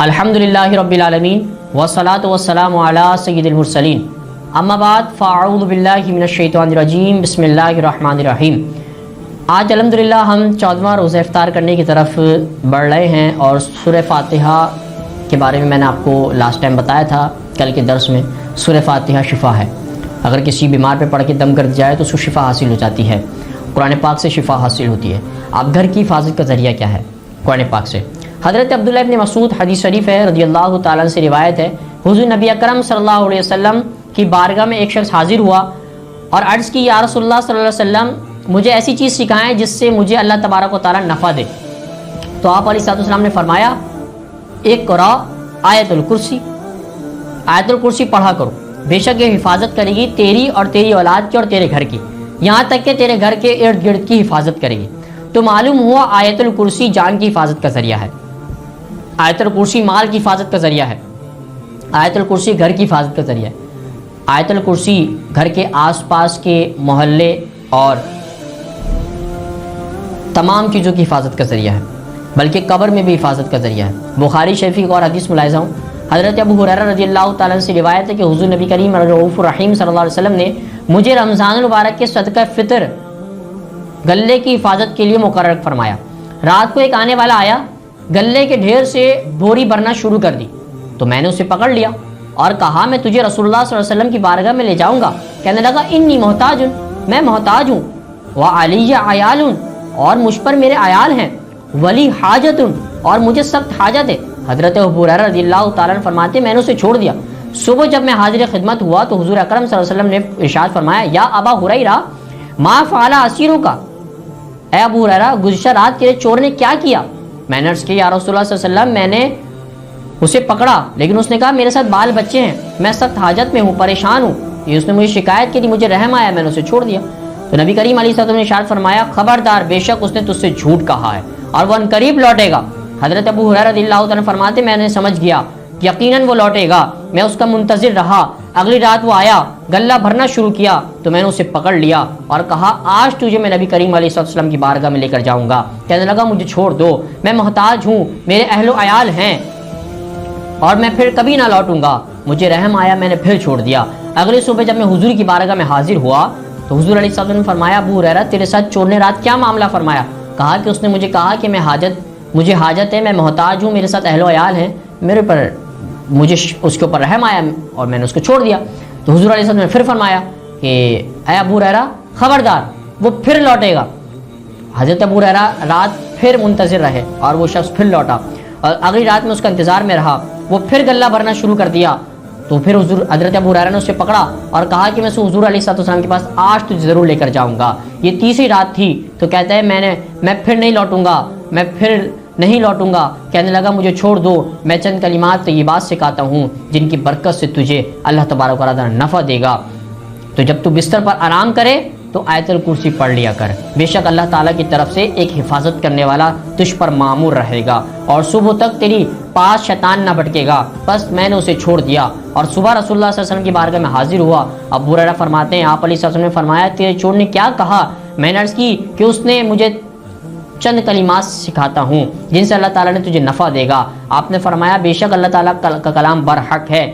الحمدللہ رب العالمین والصلاة والسلام علی سید المرسلین اما بعد فاعوذ باللہ من الشیطان الرجیم بسم اللہ الرحمن الرحیم۔ آج الحمدللہ ہم 14واں روزہ افطار کرنے کی طرف بڑھ رہے ہیں اور سورہ فاتحہ کے بارے میں نے آپ کو لاسٹ ٹائم بتایا تھا کل کے درس میں۔ سورہ فاتحہ شفا ہے، اگر کسی بیمار پہ پڑھ کے دم کر جائے تو اس کو شفا حاصل ہو جاتی ہے، قرآن پاک سے شفا حاصل ہوتی ہے۔ اب گھر کی حفاظت کا ذریعہ کیا ہے؟ قرآن پاک سے۔ حضرت عبداللہ ابن مسعود حدیث شریف ہے رضی اللہ تعالیٰ سے روایت ہے، حضور نبی اکرم صلی اللہ علیہ وسلم کی بارگاہ میں ایک شخص حاضر ہوا اور عرض کی یا رسول اللہ صلی اللہ علیہ وسلم مجھے ایسی چیز سکھائیں جس سے مجھے اللہ تبارک و تعالیٰ نفع دے۔ تو آپ علیہ السلام نے فرمایا اقرا آیت الکرسی، آیت الکرسی پڑھا کرو، بے شک یہ حفاظت کرے گی تیری اور تیری اولاد کی اور تیرے گھر کی، یہاں تک کہ تیرے گھر کے ارد گرد کی حفاظت کرے گی۔ تو معلوم ہوا آیت الکرسی جان کی حفاظت کا ذریعہ ہے، آیت الکرسی مال کی حفاظت کا ذریعہ ہے، آیت الکرسی گھر کی حفاظت کا ذریعہ ہے، آیت الکرسی گھر کے آس پاس کے محلے اور تمام چیزوں کی حفاظت کا ذریعہ ہے، بلکہ قبر میں بھی حفاظت کا ذریعہ ہے۔ بخاری شریف کی اور حدیث ملاحظہ ہوں، حضرت ابو ہریرہ رضی اللہ تعالیٰ سے روایت ہے کہ حضور نبی کریم رؤوف الرحیم صلی اللہ علیہ وسلم نے مجھے رمضان المبارک کے صدقہ فطر گلے کی حفاظت کے لیے مقرر فرمایا۔ رات کو ایک آنے والا آیا، گلے کے ڈھیر سے بوری بھرنا شروع کر دی، تو میں نے اسے پکڑ لیا اور کہا میں تجھے رسول اللہ صلی اللہ علیہ وسلم کی بارگاہ میں لے جاؤں گا۔ کہنے لگا انی محتاج، میں محتاج ہوں، وعلی عیال، اور مجھ پر میرے عیال ہیں، ولی حاجت، اور مجھے سخت حاجت ہے۔ حضرت ابو ہریرہ رضی اللہ تعالیٰ عنہ فرماتے میں نے اسے چھوڑ دیا۔ صبح جب میں حاضر خدمت ہوا تو حضور اکرم صلی اللہ علیہ وسلم نے ارشاد فرمایا یا ابا ہریرہ ما فعل اسیروں کا، اے ابو ہریرہ گزشتہ رات تیرے چور نے کیا کیا؟ میں نے عرض کی یا رسول اللہ صلی اللہ علیہ وسلم میں نے اسے پکڑا لیکن اس نے کہا میرے ساتھ بال بچے ہیں، میں سخت حاجت میں ہوں، پریشان ہوں، یہ اس نے مجھے شکایت کی تھی، مجھے رحم آیا، میں نے اسے چھوڑ دیا۔ تو نبی کریم علیہ السلام نے ارشاد فرمایا خبردار، بے شک اس نے تجھ سے جھوٹ کہا ہے اور وہ عنقریب لوٹے گا۔ حضرت ابو ہریرہ رضی اللہ تعالیٰ فرماتے میں نے سمجھ گیا یقیناً وہ لوٹے گا، میں اس کا منتظر رہا۔ اگلی رات وہ آیا، گلہ بھرنا شروع کیا تو میں نے اسے پکڑ لیا اور کہا آج تجھے میں نبی کریم علیہ السلام کی بارگاہ میں لے کر جاؤں گا۔ کہنے لگا مجھے چھوڑ دو، میں محتاج ہوں، میرے اہل و عیال ہیں اور میں پھر کبھی نہ لوٹوں گا۔ مجھے رحم آیا، میں نے پھر چھوڑ دیا۔ اگلی صبح جب میں حضور کی بارگاہ میں حاضر ہوا تو حضور علیہ السلام نے فرمایا ابو ہریرہ تیرے ساتھ چور نے رات کیا معاملہ فرمایا؟ کہا کہ اس نے مجھے کہا کہ مجھے حاجت ہے، میں محتاج ہوں، میرے ساتھ اہل و عیال ہیں، میرے پر مجھے اس کے اوپر رحم آیا اور میں نے اس کو چھوڑ دیا۔ تو حضور علیہ السلام نے پھر فرمایا کہ اے ابو ہریرہ خبردار، وہ پھر لوٹے گا۔ حضرت ابو ہریرہ رات پھر منتظر رہے اور وہ شخص پھر لوٹا اور اگلی رات میں اس کا انتظار میں رہا، وہ پھر گلہ بھرنا شروع کر دیا۔ تو پھر حضرت ابو ہریرہ نے اسے پکڑا اور کہا کہ میں حضور علیہ السلام کے پاس آج تجھے ضرور لے کر جاؤں گا۔ یہ تیسری رات تھی تو کہتا ہے میں پھر نہیں لوٹوں گا، میں پھر نہیں لوٹوں گا۔ کہنے لگا مجھے چھوڑ دو، میں چند کلمات طیبات سکھاتا ہوں جن کی برکت سے تجھے اللہ تبارک و تعالیٰ نفع دے گا۔ تو جب تو بستر پر آرام کرے تو آیت الکرسی پڑھ لیا کر، بے شک اللہ تعالیٰ کی طرف سے ایک حفاظت کرنے والا تجھ پر مامور رہے گا اور صبح تک تیری پاس شیطان نہ بھٹکے گا۔ بس میں نے اسے چھوڑ دیا اور صبح رسول اللہ صلی اللہ علیہ وسلم کی بارگاہ میں حاضر ہوا۔ ابو ہریرہ فرماتے ہیں آپ علیہ السلام نے فرمایا تیرے چور نے کیا کہا؟ میں نے عرض کی کہ اس نے مجھے چند کلمات سکھاتا ہوں جن سے اللہ تعالیٰ نے تجھے نفع دے گا۔ آپ نے فرمایا بے شک اللہ تعالیٰ کا کلام برحق ہے،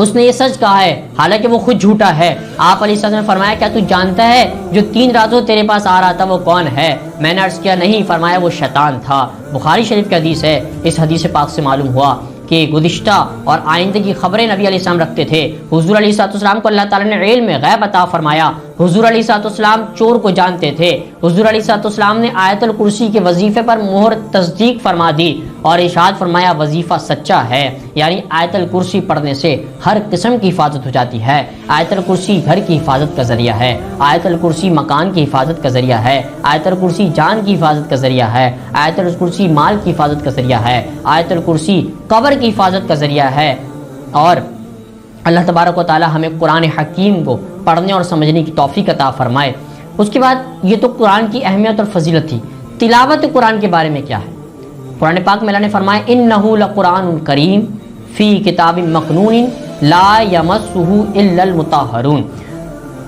اس نے یہ سچ کہا ہے حالانکہ وہ خود جھوٹا ہے۔ آپ علیہ السلام نے فرمایا کیا تو جانتا ہے جو 3 راتوں تیرے پاس آ رہا تھا وہ کون ہے؟ میں نے عرض کیا نہیں۔ فرمایا وہ شیطان تھا۔ بخاری شریف کی حدیث ہے۔ اس حدیث پاک سے معلوم ہوا کہ گزشتہ اور آئندہ کی خبریں نبی علیہ السلام رکھتے تھے۔ حضور علیہ السلام کو اللہ تعالیٰ نے علم غیب عطا فرمایا۔ حضور علیہ السلام چور کو جانتے تھے۔ حضور علیہ السلام نے آیت الکرسی کے وظیفے پر مہر تصدیق فرما دی اور ارشاد فرمایا وظیفہ سچا ہے، یعنی آیت الکرسی پڑھنے سے ہر قسم کی حفاظت ہو جاتی ہے۔ آیت الکرسی گھر کی حفاظت کا ذریعہ ہے، آیت الکرسی مکان کی حفاظت کا ذریعہ ہے، آیت الکرسی جان کی حفاظت کا ذریعہ ہے، آیت الکرسی مال کی حفاظت کا ذریعہ ہے، آیت الکرسی قبر کی حفاظت کا ذریعہ ہے۔ اور اللہ تبارک و تعالی ہمیں قرآن حکیم کو پڑھنے اور سمجھنے کی توفیق عطا فرمائے۔ اس کے بعد یہ تو قرآن کی اہمیت اور فضیلت تھی، تلاوت قرآن کے بارے میں کیا ہے؟ قرآن پاک میں اللہ نے فرمایا انہ لقرآن کریم فی کتاب مکنون لا یمسہ الا المطہرون۔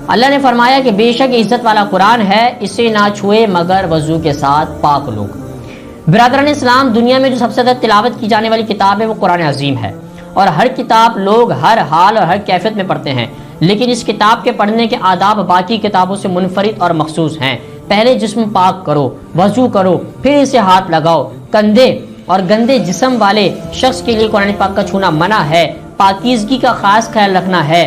اللہ نے فرمایا کہ بے شک عزت والا قرآن ہے، اسے نہ چھوئے مگر وضو کے ساتھ پاک لوگ۔ برادران اسلام، دنیا میں جو سب سے زیادہ تلاوت کی جانے والی کتاب ہے وہ قرآن عظیم ہے، اور ہر کتاب لوگ ہر حال اور ہر کیفیت میں پڑھتے ہیں، لیکن اس کتاب کے پڑھنے کے آداب باقی کتابوں سے منفرد اور مخصوص ہیں۔ پہلے جسم پاک کرو، وضو کرو، پھر اسے ہاتھ لگاؤ۔ کندھے اور گندے جسم والے شخص کے لیے قرآن پاک کا چھونا منع ہے۔ پاکیزگی کا خاص خیال رکھنا ہے،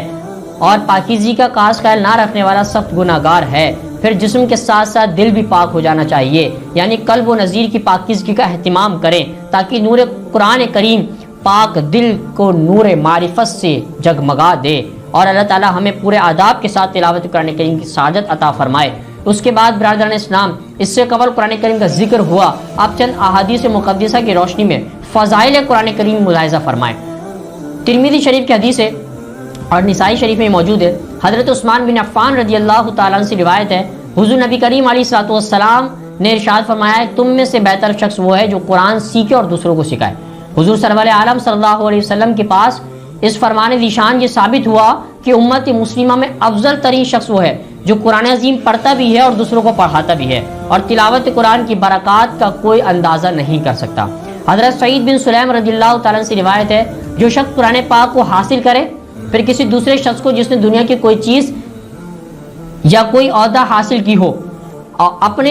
اور پاکیزگی کا خاص خیال نہ رکھنے والا سخت گناہ گار ہے۔ پھر جسم کے ساتھ ساتھ دل بھی پاک ہو جانا چاہیے، یعنی قلب و نظیر کی پاکیزگی کا اہتمام کریں تاکہ نور قرآن کریم پاک دل کو نور معرفت سے جگمگا دے، اور اللہ تعالی ہمیں پورے آداب کے ساتھ تلاوت قرآن کریم کی سعادت عطا فرمائے۔ اس کے بعد برادران اسلام، اس سے قبل قرآن کریم کا ذکر ہوا، آپ چند احادیث مقدسہ کی روشنی میں فضائل قرآن کریم ملاحظہ فرمائیں۔ ترمذی شریف کی حدیث ہے اور نسائی شریف میں موجود ہے، حضرت عثمان بن عفان رضی اللہ تعالیٰ عنہ سے روایت ہے، حضور نبی کریم علیہ الصلوۃ والسلام نے ارشاد فرمایا ہے، تم میں سے بہتر شخص وہ ہے جو قرآن سیکھے اور دوسروں کو سکھائے۔ حضور سرور عالم صلی اللہ علیہ وسلم کے پاس اس فرمان ذیشان یہ ثابت ہوا کہ امت مسلمہ میں افضل ترین شخص وہ ہے جو قرآن عظیم پڑھتا بھی ہے اور دوسروں کو پڑھاتا بھی ہے، اور تلاوت قرآن کی برکات کا کوئی اندازہ نہیں کر سکتا۔ حضرت سعید بن سلیم رضی اللہ تعالیٰ سے روایت ہے، جو شخص قرآن پاک کو حاصل کرے پھر کسی دوسرے شخص کو جس نے دنیا کی کوئی چیز یا کوئی عہدہ حاصل کی ہو اور اپنے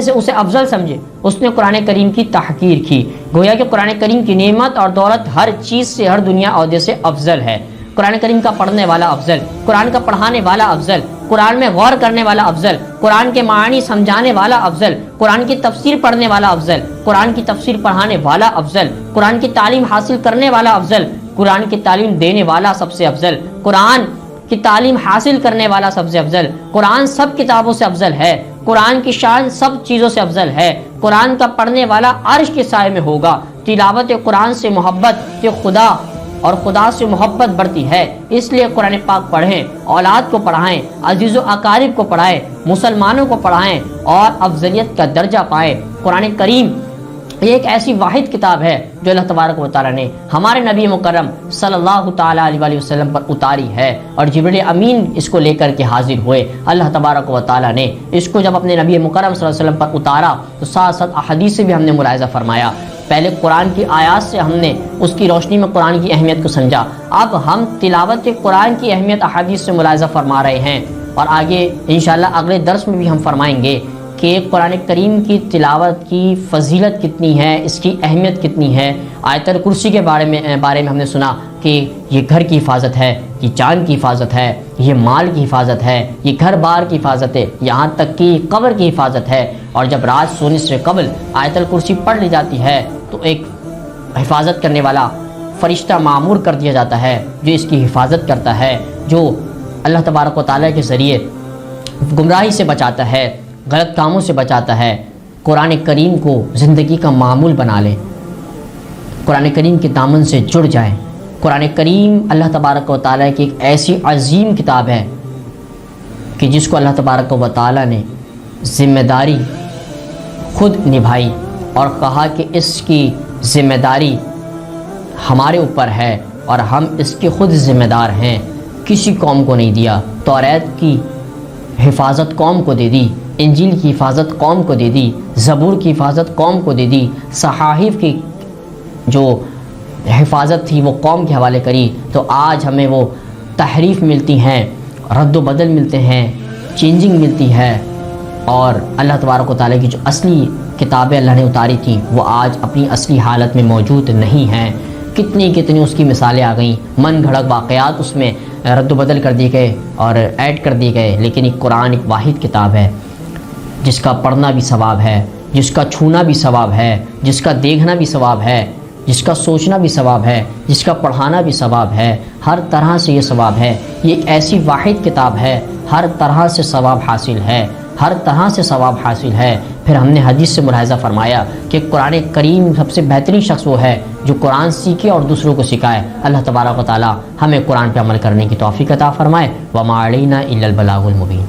سے اسے افضل سمجھے، اس نے قرآن کریم کی تحقیر کی، گویا کہ قرآن کریم کی نعمت اور دولت ہر چیز سے، ہر دنیا عہدے سے افضل ہے۔ قرآن کریم کا پڑھنے والا افضل، قرآن کا پڑھانے والا افضل، قرآن میں غور کرنے والا افضل، قرآن کے معنی سمجھانے والا افضل، قرآن کی تفسیر پڑھنے والا افضل، قرآن کی تفسیر پڑھانے والا افضل، قرآن کی تعلیم حاصل کرنے والا افضل، قرآن کی تعلیم دینے والا سب سے افضل، قرآن کی تعلیم حاصل کرنے والا سب سے افضل، قرآن سب کتابوں سے افضل ہے، قرآن کی شان سب چیزوں سے افضل ہے، قرآن کا پڑھنے والا عرش کے سائے میں ہوگا۔ تلاوت قرآن سے محبت کے خدا اور خدا سے محبت بڑھتی ہے، اس لیے قرآن پاک پڑھیں، اولاد کو پڑھائیں، عزیز و اقارب کو پڑھائیں، مسلمانوں کو پڑھائیں اور افضلیت کا درجہ پائیں۔ قرآن کریم ایک ایسی واحد کتاب ہے جو اللہ تبارک و تعالیٰ نے ہمارے نبی مکرم صلی اللہ تعالیٰ علیہ وسلم پر اتاری ہے، اور جبریل امین اس کو لے کر کے حاضر ہوئے۔ اللہ تبارک و تعالیٰ نے اس کو جب اپنے نبی مکرم صلی اللہ علیہ وسلم پر اتارا تو ساتھ ساتھ احادیث سے بھی ہم نے ملاحظہ فرمایا۔ پہلے قرآن کی آیات سے ہم نے اس کی روشنی میں قرآن کی اہمیت کو سمجھا، اب ہم تلاوت قرآن کی اہمیت احادیث سے ملاحظہ فرما رہے ہیں، اور آگے انشاءاللہ اگلے درس میں بھی ہم فرمائیں گے کہ قرآن کریم کی تلاوت کی فضیلت کتنی ہے، اس کی اہمیت کتنی ہے۔ آیت الکرسی کے بارے میں ہم نے سنا کہ یہ گھر کی حفاظت ہے، یہ جان کی حفاظت ہے، یہ مال کی حفاظت ہے، یہ گھر بار کی حفاظت ہے، یہاں تک کہ قبر کی حفاظت ہے، اور جب رات سونے سے قبل آیت الکرسی پڑھ لی جاتی ہے تو ایک حفاظت کرنے والا فرشتہ معمور کر دیا جاتا ہے جو اس کی حفاظت کرتا ہے، جو اللہ تبارک و تعالیٰ کے ذریعے گمراہی سے بچاتا ہے، غلط کاموں سے بچاتا ہے۔ قرآن کریم کو زندگی کا معمول بنا لیں، قرآن کریم کے دامن سے جڑ جائیں۔ قرآن کریم اللہ تبارک و تعالیٰ کی ایک ایسی عظیم کتاب ہے کہ جس کو اللہ تبارک و تعالیٰ نے ذمہ داری خود نبھائی اور کہا کہ اس کی ذمہ داری ہمارے اوپر ہے اور ہم اس کے خود ذمہ دار ہیں، کسی قوم کو نہیں دیا۔ توریت کی حفاظت قوم کو دے دی، انجیل کی حفاظت قوم کو دے دی، زبور کی حفاظت قوم کو دے دی، صحائف کی جو حفاظت تھی وہ قوم کے حوالے کری، تو آج ہمیں وہ تحریف ملتی ہیں، رد و بدل ملتے ہیں، چینجنگ ملتی ہے، اور اللہ تبارک و تعالیٰ کی جو اصلی کتابیں اللہ نے اتاری تھیں وہ آج اپنی اصلی حالت میں موجود نہیں ہیں۔ کتنی اس کی مثالیں آ گئیں، من گھڑت واقعات اس میں رد و بدل کر دیے گئے اور ایڈ کر دیے گئے، لیکن ایک قرآن ایک واحد کتاب ہے جس کا پڑھنا بھی ثواب ہے، جس کا چھونا بھی ثواب ہے، جس کا دیکھنا بھی ثواب ہے، جس کا سوچنا بھی ثواب ہے، جس کا پڑھانا بھی ثواب ہے، ہر طرح سے یہ ثواب ہے۔ یہ ایک ایسی واحد کتاب ہے، ہر طرح سے ثواب حاصل ہے، ہر طرح سے ثواب حاصل ہے۔ پھر ہم نے حدیث سے ملاحظہ فرمایا کہ قرآن کریم سب سے بہترین شخص وہ ہے جو قرآن سیکھے اور دوسروں کو سکھائے۔ اللہ تبارک و تعالی ہمیں قرآن پہ عمل کرنے کی توفیق عطا فرمائے۔ وما علینا الا البلاغ المبین۔